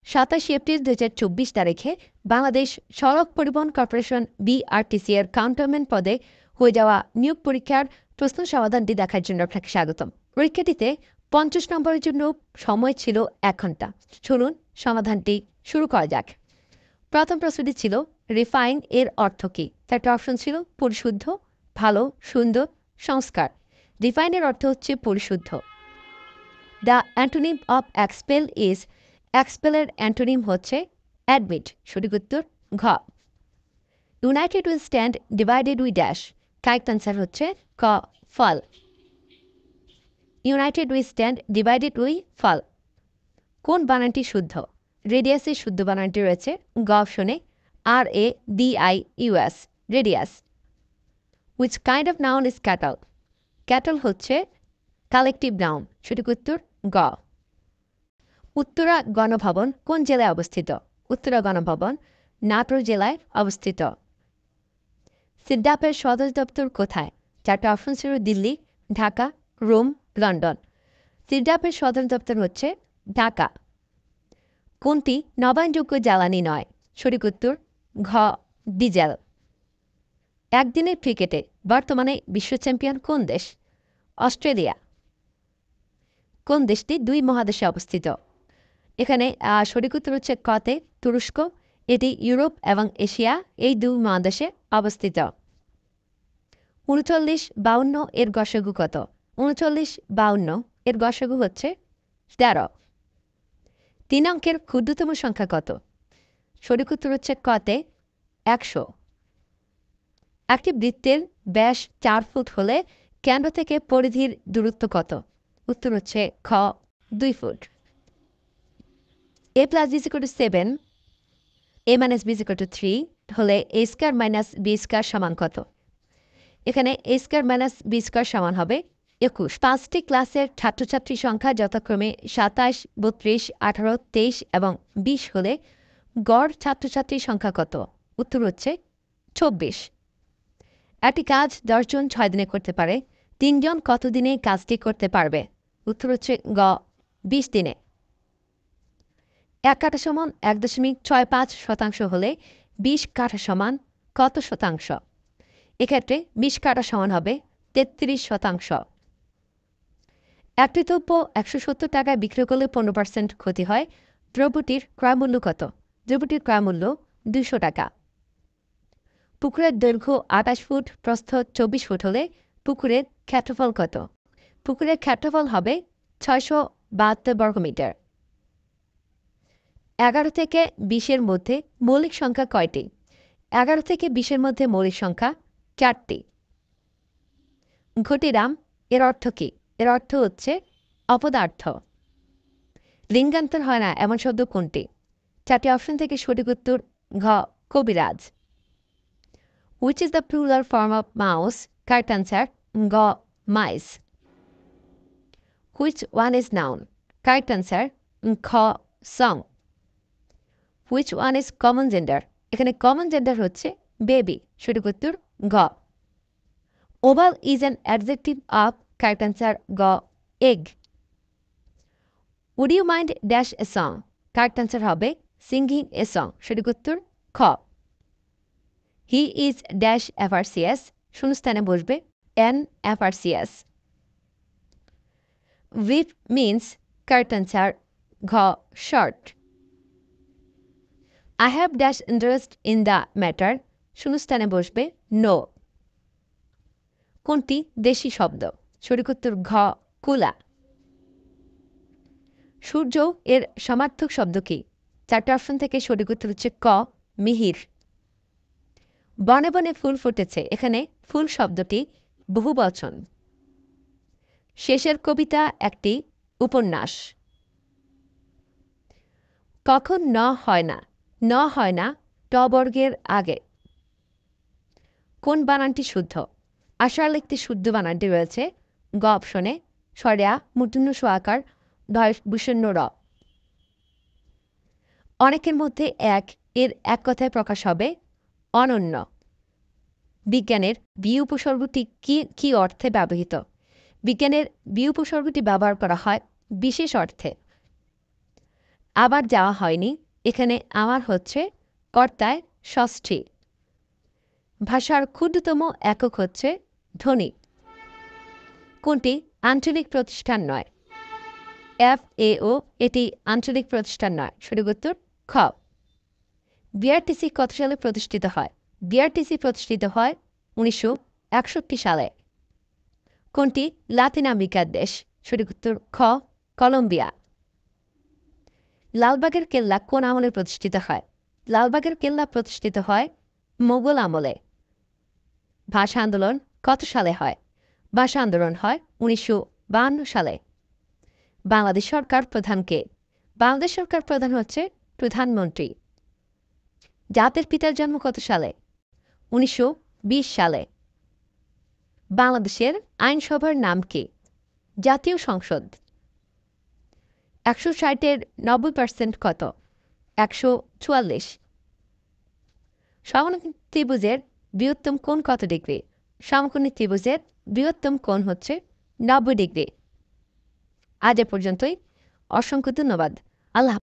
27 April 2024 তারিখে বাংলাদেশ সড়ক পরিবহন কর্পোরেশন বিআরটিসি এর কাউন্টারম্যান পদে হয়ে যাওয়া নিয়োগ পরীক্ষার প্রশ্ন সমাধানটি দেখার জন্য আপনাকে স্বাগতম। পরীক্ষাটিতে 50 নম্বরের জন্য সময় ছিল 1 ঘন্টা। চলুন সমাধানটি শুরু করা যাক। প্রথম প্রশ্নটি ছিল রিফাইন এর অর্থ কী? চারটি অপশন ছিল পরিশুদ্ধ, ভালো, সুন্দর, সংস্কার। রিফাইন এর অর্থ হচ্ছে পরিশুদ্ধ। The antonym of expel is, এক্সপেলের অ্যান্টোনিম হচ্ছে অ্যাডমিট। সঠিক উত্তর ঘ। United will stand divided we dash, correct answer হচ্ছে ক fall. United we stand divided we fall. কোন বানানটি শুদ্ধ? রেডিয়াসের শুদ্ধ বানানটি রয়েছে গ অপশনে RADIUS, radius. Which kind of noun is cattle? Cattle হচ্ছে কালেকটিভ নাউন। সঠিক উত্তর গ। উত্তরা গণভবন কোন জেলায় অবস্থিত? উত্তরা গণভবন নাটোর জেলায় অবস্থিত। সিডাপের সদর দপ্তর কোথায়? চারটা অপশন ছিল দিল্লি, ঢাকা, রোম, লন্ডন। সিডাপের সদর দপ্তর হচ্ছে ঢাকা। কোনটি নবায়নযোগ্য জ্বালানি নয়? সঠিক উত্তর ঘ ডিজেল। একদিনের ক্রিকেটে বর্তমানে বিশ্ব চ্যাম্পিয়ন কোন দেশ? অস্ট্রেলিয়া। কোন দেশটি 2 মহাদেশে অবস্থিত? এখানে সঠিক উত্তর হচ্ছে কতে তুরস্ক। এটি ইউরোপ এবং এশিয়া এই 2 মহাদেশে অবস্থিত। 3952 এর গসাগু কত? 3952 এর গসাগু হচ্ছে 13। 3 অঙ্কের ক্ষুদ্রতম সংখ্যা কত? সঠিক উত্তর হচ্ছে কতে 100। একটি বৃত্তের ব্যাস 4 ফুট হলে কেন্দ্র থেকে পরিধির দূরত্ব কত? উত্তর হচ্ছে খ 2 foot. a plus b is equal to 7, a minus b is equal to 3 হলে a square minus b square সমান কত? এখানে a square minus b square সমান হবে 21। 5টি ক্লাসের ছাত্রছাত্রী সংখ্যা যথাক্রমে 27, 32, 18, 23 এবং 20 হলে গড় ছাত্রছাত্রীর সংখ্যা কত? উত্তর হচ্ছে 24। একটি কাজ 10 জন 6 দিনে করতে পারে, 3 জন কত দিনে কাজটি করতে পারবে? উত্তর হচ্ছে গ 20 দিনে। 1 কাঠা সমান 1.65 শতাংশ হলে 20 কাঠা সমান কত শতাংশ? এক্ষেত্রে 20 কাঠা সমান হবে 33 শতাংশ। একটি দ্রব্য 170 টাকায় বিক্রি করলে 15% ক্ষতি হয়, দ্রব্যটির ক্রয়মূল্য কত? দ্রব্যটির ক্রয়মূল্য 200 টাকা। পুকুরের দৈর্ঘ্য 28 ফুট, প্রস্থ 24 ফুট হলে পুকুরের ক্ষেত্রফল কত? পুকুরের ক্ষেত্রফল হবে 672 বর্গমিটার। 11 থেকে 20-এর মধ্যে মৌলিক সংখ্যা কয়টি? 11 থেকে 20-এর মধ্যে মৌলিক সংখ্যা 4টি। ঘটিরাম এর অর্থ কী? এর অর্থ হচ্ছে অপদার্থ। লিঙ্গান্তর হয় না এমন শব্দ কোনটি? 4টি অপশন থেকে সঠিক উত্তর ঘ কবিরাজ। Which is the plural form of mouse? Correct answer গ mice. Which one is noun? Correct answer খ song. Which one is common gender? এখানে common gender হচ্ছে baby. সঠিক উত্তর গ। Oval is an adjective of, correct answer গ egg. Would you mind dash a song? Correct answer হবে singing a song. সঠিক উত্তর খ। He is dash FRCS, শূন্যস্থানে বসবে an FRCS. Brief means, correct answer ঘ short. I have dash interest in the matter, শূন্যস্থানে বসবে no. কোনটি দেশি শব্দ? সঠিক উত্তর ঘ কুলা। সূর্য এর সমার্থক শব্দ কি? 4টি অপশন থেকে সঠিক উত্তর হচ্ছে ক মিহির। বনে বনে ফুল ফুটেছে, এখানে ফুল শব্দটি বহুবচন। শেষের কবিতা একটি উপন্যাস। কখন ন হয় না? ন হয় না ট বর্গের আগে। কোন বানানটি শুদ্ধ? আশার লিখতে শুদ্ধ বানানটি রয়েছে গ অপশনে সরেয়া মূর্ধন্য স আকার ভূষণ্য র। অনেকের মধ্যে এর এক কথায় প্রকাশ হবে অনন্য। বিজ্ঞানের বি উপসর্গটি কি অর্থে ব্যবহৃত? বিজ্ঞানের বি উপসর্গটি ব্যবহার করা হয় বিশেষ অর্থে। আবার যাওয়া হয়নি, এখানে আমার হচ্ছে কর্তায় ষষ্ঠী। ভাষার ক্ষুদ্রতম একক হচ্ছে ধ্বনি। কোনটি আঞ্চলিক প্রতিষ্ঠান নয়? FAO এটি আঞ্চলিক প্রতিষ্ঠান নয়। সঠিক উত্তর খ। বিআরটিসি কত সালে প্রতিষ্ঠিত হয়? বিআরটিসি প্রতিষ্ঠিত হয় 1961 সালে। কোনটি লাতিন আমেরিকার দেশ? সঠিক উত্তর খ কলম্বিয়া। লালবাগের কেল্লা কোন আমলে প্রতিষ্ঠিত হয়? লালবাগের কেল্লা প্রতিষ্ঠিত হয় মোগল আমলে। ভাষা আন্দোলন কত সালে হয়? ভাষা আন্দোলন হয় 1952 সালে। বাংলাদেশ সরকার প্রধান কে? বাংলাদেশ সরকার প্রধান হচ্ছে প্রধানমন্ত্রী। জাতির পিতার জন্ম কত সালে? 1920 সালে। বাংলাদেশের আইনসভার নাম কি? জাতীয় সংসদ। 160-এর 90% কত? 144। সমকোণী ত্রিভুজের বৃহত্তম কোণ কত ডিগ্রি? সমকোণী ত্রিভুজের বৃহত্তম কোণ হচ্ছে 90 ডিগ্রি। আজ এ পর্যন্তই। অসংখ্য ধন্যবাদ। আল্লাহ